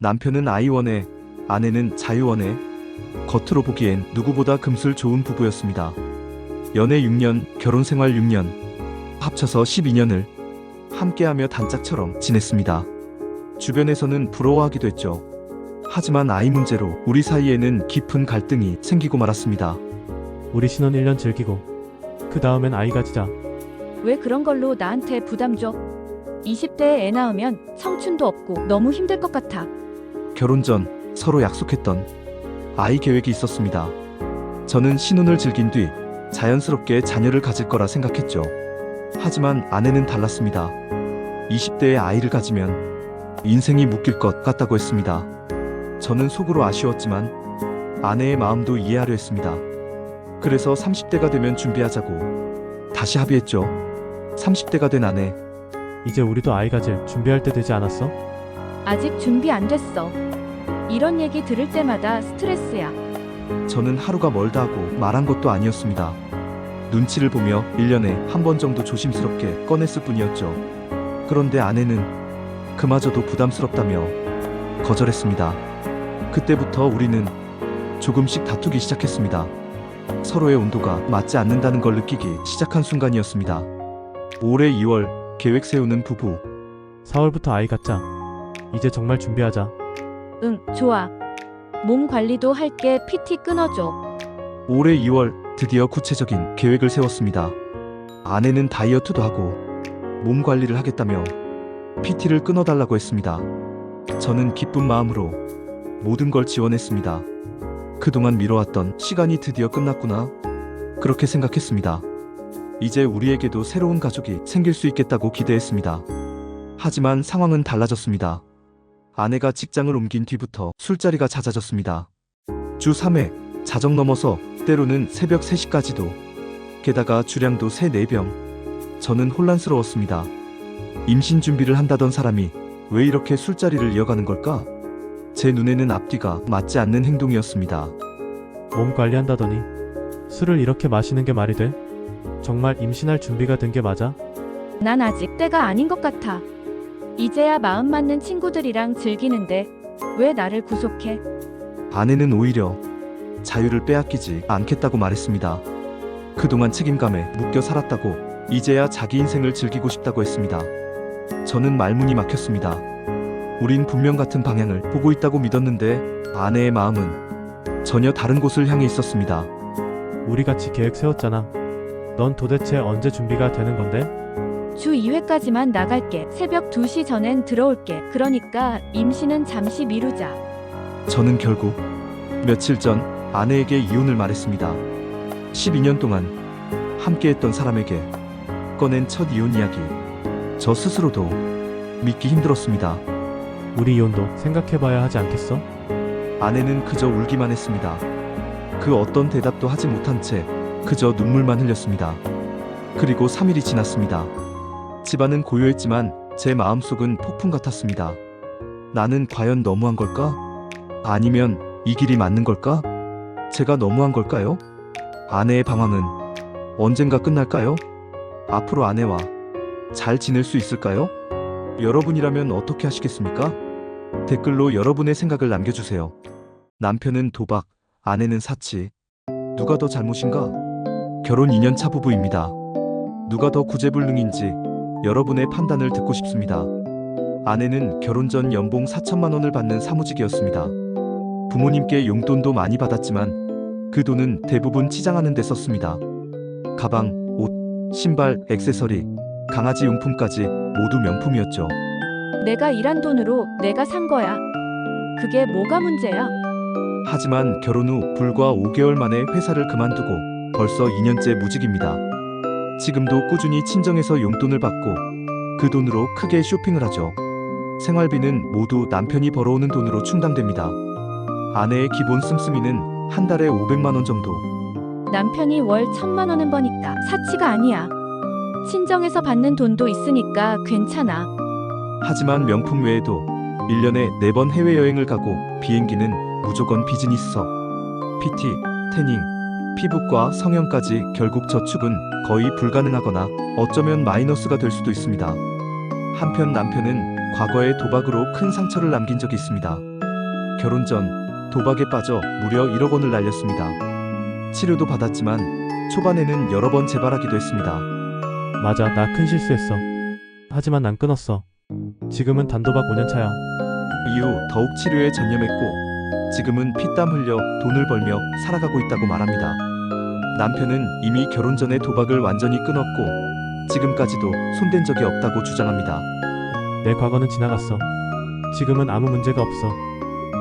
남편은 아이 원해, 아내는 자유 원해. 겉으로 보기엔 누구보다 금술 좋은 부부였습니다. 연애 6년, 결혼 생활 6년, 합쳐서 12년을 함께하며 단짝처럼 지냈습니다. 주변에서는 부러워하기도 했죠. 하지만 아이 문제로 우리 사이에는 깊은 갈등이 생기고 말았습니다. 우리 신혼 1년 즐기고 그 다음엔 아이 가지자. 왜 그런 걸로 나한테 부담 줘? 20대에 애 낳으면 청춘도 없고 너무 힘들 것 같아. 결혼 전 서로 약속했던 아이 계획이 있었습니다. 저는 신혼을 즐긴 뒤 자연스럽게 자녀를 가질 거라 생각했죠. 하지만 아내는 달랐습니다. 20대에 아이를 가지면 인생이 묶일 것 같다고 했습니다. 저는 속으로 아쉬웠지만 아내의 마음도 이해하려 했습니다. 그래서 30대가 되면 준비하자고 다시 합의했죠. 30대가 된 아내. 이제 우리도 아이 가질 준비할 때 되지 않았어? 아직 준비 안 됐어. 이런 얘기 들을 때마다 스트레스야. 저는 하루가 멀다 하고 말한 것도 아니었습니다. 눈치를 보며 1년에 한 번 정도 조심스럽게 꺼냈을 뿐이었죠. 그런데 아내는 그마저도 부담스럽다며 거절했습니다. 그때부터 우리는 조금씩 다투기 시작했습니다. 서로의 온도가 맞지 않는다는 걸 느끼기 시작한 순간이었습니다. 올해 2월 계획 세우는 부부. 4월부터 아이 갖자. 이제 정말 준비하자. 응, 좋아. 몸 관리도 할게. PT 끊어줘. 올해 2월 드디어 구체적인 계획을 세웠습니다. 아내는 다이어트도 하고 몸 관리를 하겠다며 PT를 끊어달라고 했습니다. 저는 기쁜 마음으로 모든 걸 지원했습니다. 그동안 미뤄왔던 시간이 드디어 끝났구나. 그렇게 생각했습니다. 이제 우리에게도 새로운 가족이 생길 수 있겠다고 기대했습니다. 하지만 상황은 달라졌습니다. 아내가 직장을 옮긴 뒤부터 술자리가 잦아졌습니다. 주 3회, 자정 넘어서 때로는 새벽 3시까지도. 게다가 주량도 3, 4병. 저는 혼란스러웠습니다. 임신 준비를 한다던 사람이 왜 이렇게 술자리를 이어가는 걸까? 제 눈에는 앞뒤가 맞지 않는 행동이었습니다. 몸 관리한다더니 술을 이렇게 마시는 게 말이 돼? 정말 임신할 준비가 된 게 맞아? 난 아직 때가 아닌 것 같아. 이제야 마음 맞는 친구들이랑 즐기는데 왜 나를 구속해? 아내는 오히려 자유를 빼앗기지 않겠다고 말했습니다. 그동안 책임감에 묶여 살았다고 이제야 자기 인생을 즐기고 싶다고 했습니다. 저는 말문이 막혔습니다. 우린 분명 같은 방향을 보고 있다고 믿었는데 아내의 마음은 전혀 다른 곳을 향해 있었습니다. 우리 같이 계획 세웠잖아. 넌 도대체 언제 준비가 되는 건데? 주 2회까지만 나갈게. 새벽 2시 전엔 들어올게. 그러니까 임신은 잠시 미루자. 저는 결국 며칠 전 아내에게 이혼을 말했습니다. 12년 동안 함께했던 사람에게 꺼낸 첫 이혼 이야기. 저 스스로도 믿기 힘들었습니다. 우리 이혼도 생각해봐야 하지 않겠어? 아내는 그저 울기만 했습니다. 그 어떤 대답도 하지 못한 채 그저 눈물만 흘렸습니다. 그리고 3일이 지났습니다. 집안은 고요했지만 제 마음속은 폭풍 같았습니다. 나는 과연 너무한 걸까? 아니면 이 길이 맞는 걸까? 제가 너무한 걸까요? 아내의 방황은 언젠가 끝날까요? 앞으로 아내와 잘 지낼 수 있을까요? 여러분이라면 어떻게 하시겠습니까? 댓글로 여러분의 생각을 남겨주세요. 남편은 도박, 아내는 사치. 누가 더 잘못인가? 결혼 2년 차 부부입니다. 누가 더 구제불능인지 여러분의 판단을 듣고 싶습니다. 아내는 결혼 전 연봉 4천만 원을 받는 사무직이었습니다. 부모님께 용돈도 많이 받았지만 그 돈은 대부분 치장하는 데 썼습니다. 가방, 옷, 신발, 액세서리, 강아지 용품까지 모두 명품이었죠. 내가 일한 돈으로 내가 산 거야. 그게 뭐가 문제야? 하지만 결혼 후 불과 5개월 만에 회사를 그만두고 벌써 2년째 무직입니다. 지금도 꾸준히 친정에서 용돈을 받고 그 돈으로 크게 쇼핑을 하죠. 생활비는 모두 남편이 벌어오는 돈으로 충당됩니다. 아내의 기본 씀씀이는 한 달에 500만 원 정도. 남편이 월 1,000만 원은 버니까 사치가 아니야. 친정에서 받는 돈도 있으니까 괜찮아. 하지만 명품 외에도 1년에 4번 해외여행을 가고 비행기는 무조건 비즈니스석. PT, 태닝, 피부과, 성형까지 결국 저축은 거의 불가능하거나 어쩌면 마이너스가 될 수도 있습니다. 한편 남편은 과거의 도박으로 큰 상처를 남긴 적이 있습니다. 결혼 전 도박에 빠져 무려 1억 원을 날렸습니다. 치료도 받았지만 초반에는 여러 번 재발하기도 했습니다. 맞아, 나 큰 실수했어. 하지만 난 끊었어. 지금은 단도박 5년 차야. 이후 더욱 치료에 전념했고 지금은 피땀 흘려 돈을 벌며 살아가고 있다고 말합니다. 남편은 이미 결혼 전에 도박을 완전히 끊었고 지금까지도 손댄 적이 없다고 주장합니다. 내 과거는 지나갔어. 지금은 아무 문제가 없어.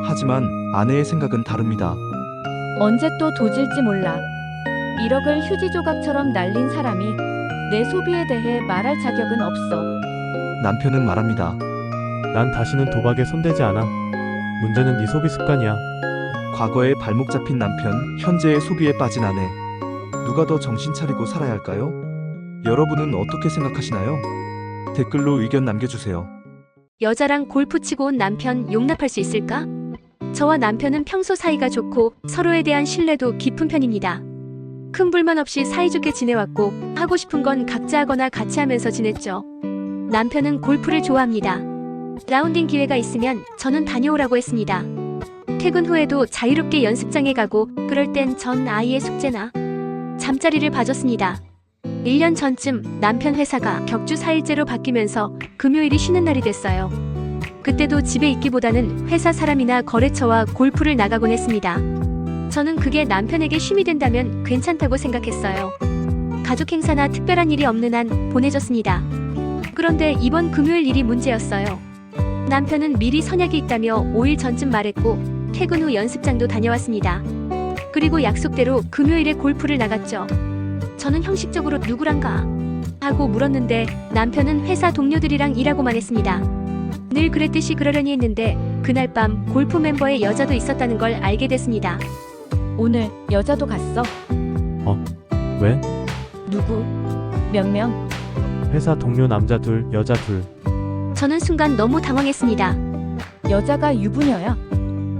하지만 아내의 생각은 다릅니다. 언제 또 도질지 몰라. 1억을 휴지 조각처럼 날린 사람이 내 소비에 대해 말할 자격은 없어. 남편은 말합니다. 난 다시는 도박에 손대지 않아. 문제는 네 소비 습관이야. 과거에 발목 잡힌 남편, 현재의 소비에 빠진 아내. 누가 더 정신 차리고 살아야 할까요? 여러분은 어떻게 생각하시나요? 댓글로 의견 남겨주세요. 여자랑 골프 치고 온 남편 용납할 수 있을까? 저와 남편은 평소 사이가 좋고 서로에 대한 신뢰도 깊은 편입니다. 큰 불만 없이 사이좋게 지내왔고 하고 싶은 건 각자 하거나 같이 하면서 지냈죠. 남편은 골프를 좋아합니다. 라운딩 기회가 있으면 저는 다녀오라고 했습니다. 퇴근 후에도 자유롭게 연습장에 가고 그럴 땐 전 아이의 숙제나 잠자리를 봐줬습니다. 1년 전쯤 남편 회사가 격주 4일제로 바뀌면서 금요일이 쉬는 날이 됐어요. 그때도 집에 있기보다는 회사 사람이나 거래처와 골프를 나가곤 했습니다. 저는 그게 남편에게 쉼이 된다면 괜찮다고 생각했어요. 가족 행사나 특별한 일이 없는 한 보내줬습니다. 그런데 이번 금요일 일이 문제였어요. 남편은 미리 선약이 있다며 5일 전쯤 말했고 퇴근 후 연습장도 다녀왔습니다. 그리고 약속대로 금요일에 골프를 나갔죠. 저는 형식적으로 누구랑가 하고 물었는데 남편은 회사 동료들이랑 일하고만 했습니다. 늘 그랬듯이 그러려니 했는데 그날 밤 골프 멤버의 여자도 있었다는 걸 알게 됐습니다. 오늘 여자도 갔어? 왜? 누구? 몇 명? 회사 동료 남자 둘, 여자 둘. 저는 순간 너무 당황했습니다. 여자가 유부녀야?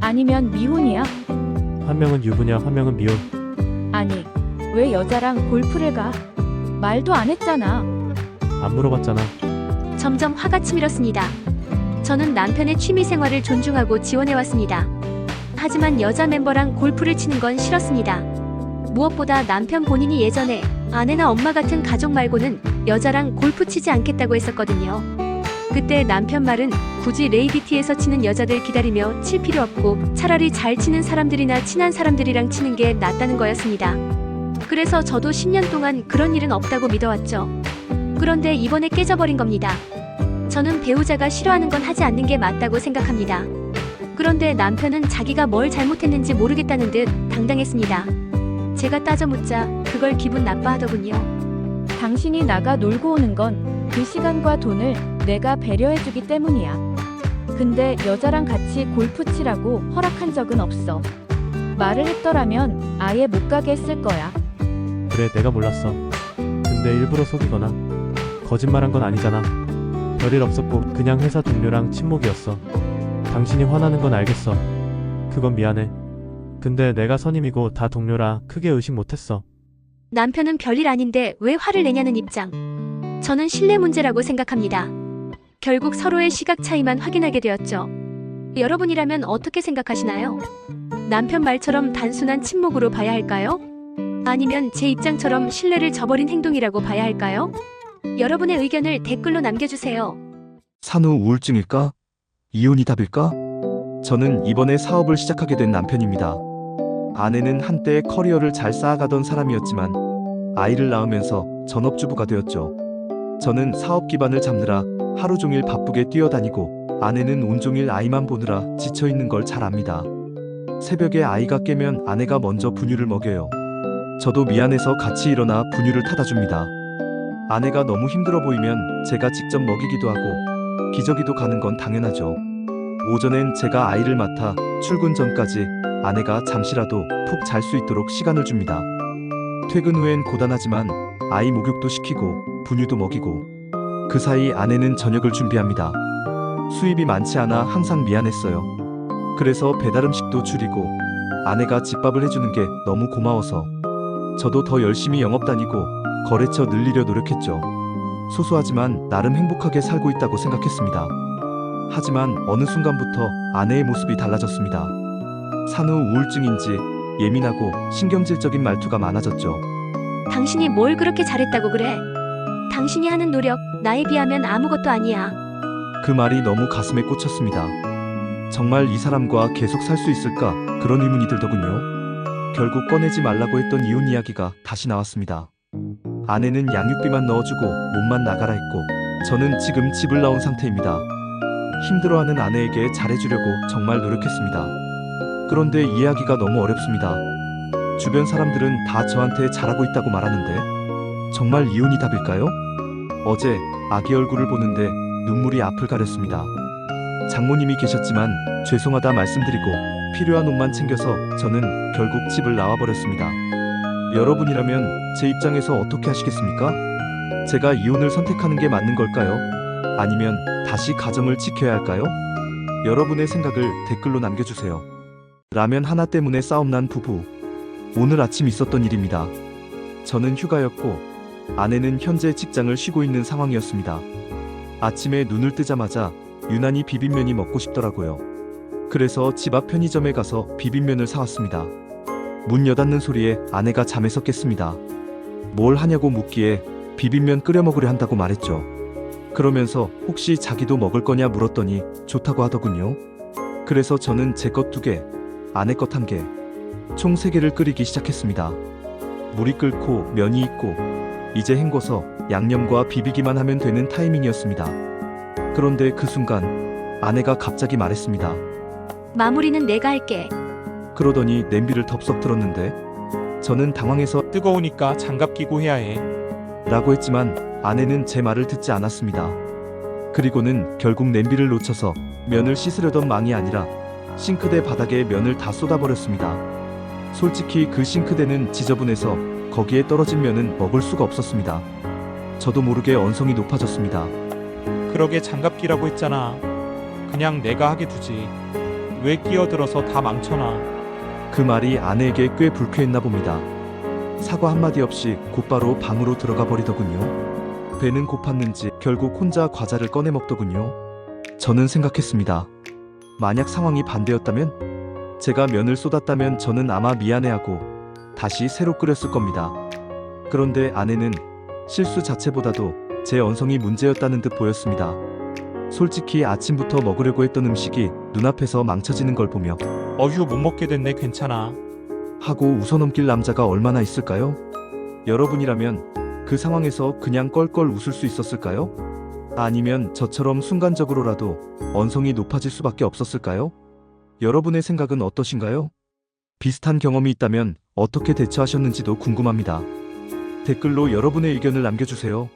아니면 미혼이야? 한 명은 유부녀, 한 명은 미혼. 아니, 왜 여자랑 골프를 가? 말도 안 했잖아. 안 물어봤잖아. 점점 화가 치밀었습니다. 저는 남편의 취미생활을 존중하고 지원해왔습니다. 하지만 여자 멤버랑 골프를 치는 건 싫었습니다. 무엇보다 남편 본인이 예전에 아내나 엄마 같은 가족 말고는 여자랑 골프 치지 않겠다고 했었거든요. 그때 남편 말은 굳이 레이디티에서 치는 여자들 기다리며 칠 필요 없고 차라리 잘 치는 사람들이나 친한 사람들이랑 치는 게 낫다는 거였습니다. 그래서 저도 10년 동안 그런 일은 없다고 믿어왔죠. 그런데 이번에 깨져버린 겁니다. 저는 배우자가 싫어하는 건 하지 않는 게 맞다고 생각합니다. 그런데 남편은 자기가 뭘 잘못했는지 모르겠다는 듯 당당했습니다. 제가 따져 묻자 그걸 기분 나빠하더군요. 당신이 나가 놀고 오는 건 그 시간과 돈을 내가 배려해주기 때문이야. 근데 여자랑 같이 골프 치라고 허락한 적은 없어. 말을 했더라면 아예 못 가게 했을 거야. 그래, 내가 몰랐어. 근데 일부러 속이거나 거짓말한 건 아니잖아. 별일 없었고 그냥 회사 동료랑 친목이었어. 당신이 화나는 건 알겠어. 그건 미안해. 근데 내가 선임이고 다 동료라 크게 의식 못했어. 남편은 별일 아닌데 왜 화를 내냐는 입장. 저는 신뢰 문제라고 생각합니다. 결국 서로의 시각 차이만 확인하게 되었죠. 여러분이라면 어떻게 생각하시나요? 남편 말처럼 단순한 침묵으로 봐야 할까요? 아니면 제 입장처럼 신뢰를 저버린 행동이라고 봐야 할까요? 여러분의 의견을 댓글로 남겨주세요. 산후 우울증일까? 이혼이 답일까? 저는 이번에 사업을 시작하게 된 남편입니다. 아내는 한때 커리어를 잘 쌓아가던 사람이었지만 아이를 낳으면서 전업주부가 되었죠. 저는 사업 기반을 잡느라 하루 종일 바쁘게 뛰어다니고 아내는 온종일 아이만 보느라 지쳐있는 걸 잘 압니다. 새벽에 아이가 깨면 아내가 먼저 분유를 먹여요. 저도 미안해서 같이 일어나 분유를 타다 줍니다. 아내가 너무 힘들어 보이면 제가 직접 먹이기도 하고 기저귀도 가는 건 당연하죠. 오전엔 제가 아이를 맡아 출근 전까지 아내가 잠시라도 푹 잘 수 있도록 시간을 줍니다. 퇴근 후엔 고단하지만 아이 목욕도 시키고 분유도 먹이고 그 사이 아내는 저녁을 준비합니다. 수입이 많지 않아 항상 미안했어요. 그래서 배달 음식도 줄이고 아내가 집밥을 해주는 게 너무 고마워서 저도 더 열심히 영업 다니고 거래처 늘리려 노력했죠. 소소하지만 나름 행복하게 살고 있다고 생각했습니다. 하지만 어느 순간부터 아내의 모습이 달라졌습니다. 산후 우울증인지 예민하고 신경질적인 말투가 많아졌죠. 당신이 뭘 그렇게 잘했다고 그래? 당신이 하는 노력, 나에 비하면 아무것도 아니야. 그 말이 너무 가슴에 꽂혔습니다. 정말 이 사람과 계속 살 수 있을까 그런 의문이 들더군요. 결국 꺼내지 말라고 했던 이혼 이야기가 다시 나왔습니다. 아내는 양육비만 넣어주고 몸만 나가라 했고 저는 지금 집을 나온 상태입니다. 힘들어하는 아내에게 잘해주려고 정말 노력했습니다. 그런데 이해하기가 너무 어렵습니다. 주변 사람들은 다 저한테 잘하고 있다고 말하는데 정말 이혼이 답일까요? 어제 아기 얼굴을 보는데 눈물이 앞을 가렸습니다. 장모님이 계셨지만 죄송하다 말씀드리고 필요한 옷만 챙겨서 저는 결국 집을 나와버렸습니다. 여러분이라면 제 입장에서 어떻게 하시겠습니까? 제가 이혼을 선택하는 게 맞는 걸까요? 아니면 다시 가정을 지켜야 할까요? 여러분의 생각을 댓글로 남겨주세요. 라면 하나 때문에 싸움난 부부. 오늘 아침 있었던 일입니다. 저는 휴가였고 아내는 현재 직장을 쉬고 있는 상황이었습니다. 아침에 눈을 뜨자마자 유난히 비빔면이 먹고 싶더라고요. 그래서 집 앞 편의점에 가서 비빔면을 사왔습니다. 문 여닫는 소리에 아내가 잠에서 깼습니다. 뭘 하냐고 묻기에 비빔면 끓여 먹으려 한다고 말했죠. 그러면서 혹시 자기도 먹을 거냐 물었더니 좋다고 하더군요. 그래서 저는 제 것 2개, 아내 것 1개, 총 3개를 끓이기 시작했습니다. 물이 끓고 면이 익고 이제 헹궈서 양념과 비비기만 하면 되는 타이밍이었습니다. 그런데 그 순간 아내가 갑자기 말했습니다. 마무리는 내가 할게. 그러더니 냄비를 덥석 들었는데 저는 당황해서 뜨거우니까 장갑 끼고 해야 해. 라고 했지만 아내는 제 말을 듣지 않았습니다. 그리고는 결국 냄비를 놓쳐서 면을 씻으려던 망이 아니라 싱크대 바닥에 면을 다 쏟아버렸습니다. 솔직히 그 싱크대는 지저분해서 거기에 떨어진 면은 먹을 수가 없었습니다. 저도 모르게 언성이 높아졌습니다. 그러게 장갑 끼라고 했잖아. 그냥 내가 하게 두지. 왜 끼어들어서 다 망쳐놔. 그 말이 아내에게 꽤 불쾌했나 봅니다. 사과 한마디 없이 곧바로 방으로 들어가 버리더군요. 배는 고팠는지 결국 혼자 과자를 꺼내 먹더군요. 저는 생각했습니다. 만약 상황이 반대였다면? 제가 면을 쏟았다면 저는 아마 미안해하고 다시 새로 끓였을 겁니다. 그런데 아내는 실수 자체보다도 제 언성이 문제였다는 듯 보였습니다. 솔직히 아침부터 먹으려고 했던 음식이 눈앞에서 망쳐지는 걸 보며 어휴 못 먹게 됐네 괜찮아. 하고 웃어넘길 남자가 얼마나 있을까요? 여러분이라면 그 상황에서 그냥 껄껄 웃을 수 있었을까요? 아니면 저처럼 순간적으로라도 언성이 높아질 수밖에 없었을까요? 여러분의 생각은 어떠신가요? 비슷한 경험이 있다면 어떻게 대처하셨는지도 궁금합니다. 댓글로 여러분의 의견을 남겨주세요.